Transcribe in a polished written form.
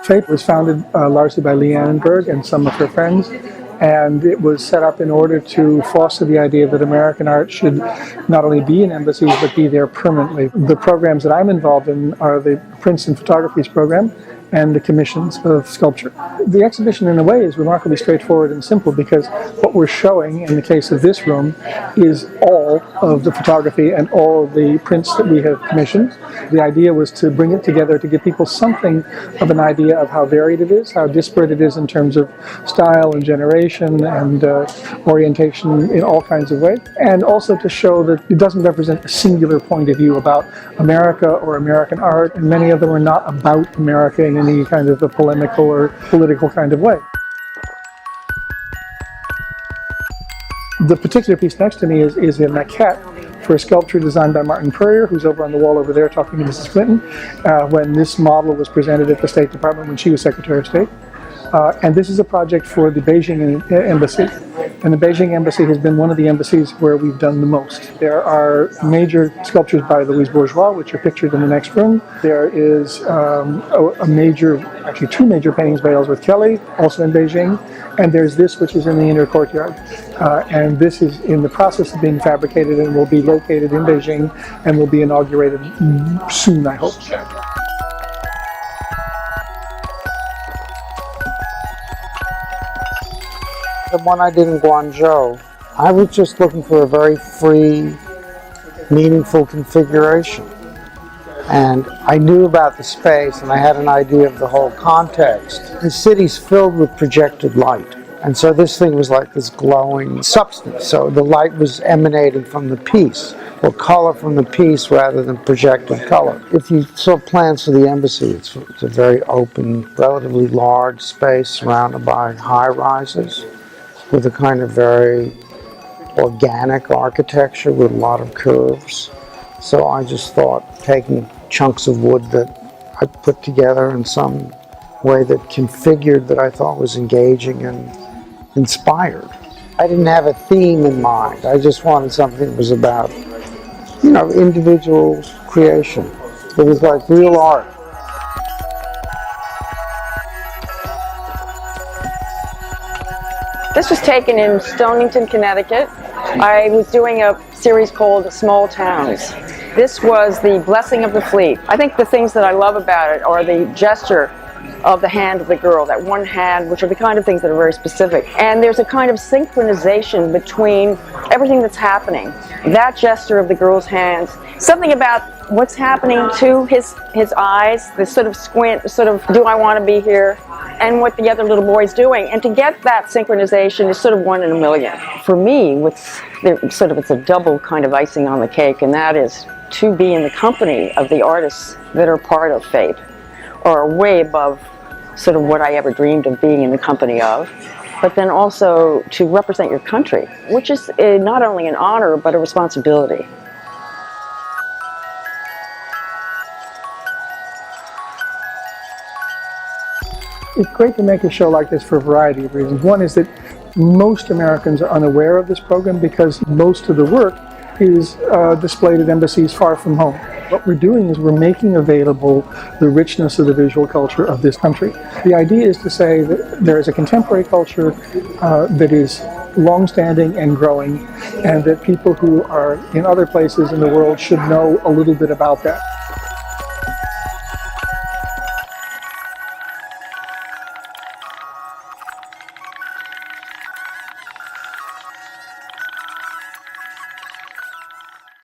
FAPE was founded largely by Lee Annenberg and some of her friends, and it was set up in order to foster the idea that American art should not only be in embassies but be there permanently. The programs that I'm involved in are the Prints and Photographies program and the commissions of sculpture. The exhibition in a way is remarkably straightforward and simple because what we're showing in the case of this room is all of the photography and all of the prints that we have commissioned. The idea was to bring it together to give people something of an idea of how varied it is, how disparate it is in terms of style and generation and orientation in all kinds of ways, and also to show that it doesn't represent a singular point of view about America or American art, and many of them are not about America in any kind of a polemical or political kind of way. The particular piece next to me is a maquette for a sculpture designed by Martin Purrier, who's over on the wall over there talking to Mrs. Clinton, when this model was presented at the State Department when she was Secretary of State. And this is a project for the Beijing Embassy. And the Beijing Embassy has been one of the embassies where we've done the most. There are major sculptures by Louise Bourgeois, which are pictured in the next room. There is actually two major paintings by Ellsworth Kelly, also in Beijing. And there's this, which is in the inner courtyard. And this is in the process of being fabricated and will be located in Beijing and will be inaugurated soon, I hope. The one I did in Guangzhou, I was just looking for a very free, meaningful configuration. And I knew about the space and I had an idea of the whole context. The city's filled with projected light. And so this thing was like this glowing substance. So the light was emanating from the piece, or color from the piece rather than projected color. If you saw plans for the embassy, it's a very open, relatively large space surrounded by high-rises, with a kind of very organic architecture with a lot of curves. So I just thought taking chunks of wood that I put together in some way that configured that I thought was engaging and inspired. I didn't have a theme in mind. I just wanted something that was about, individual creation. It was like real art. This was taken in Stonington, Connecticut. I was doing a series called Small Towns. This was the blessing of the fleet. I think the things that I love about it are the gesture of the hand of the girl, that one hand, which are the kind of things that are very specific. And there's a kind of synchronization between everything that's happening. That gesture of the girl's hands, something about what's happening to his eyes, the sort of squint, sort of, do I want to be here? And what the other little boy's doing. And to get that synchronization is sort of 1 in a million. For me, it's a double kind of icing on the cake, and that is to be in the company of the artists that are part of FAPE, or way above sort of what I ever dreamed of being in the company of, but then also to represent your country, which is not only an honor, but a responsibility. It's great to make a show like this for a variety of reasons. One is that most Americans are unaware of this program because most of the work is displayed at embassies far from home. What we're doing is we're making available the richness of the visual culture of this country. The idea is to say that there is a contemporary culture that is long-standing and growing, and that people who are in other places in the world should know a little bit about that.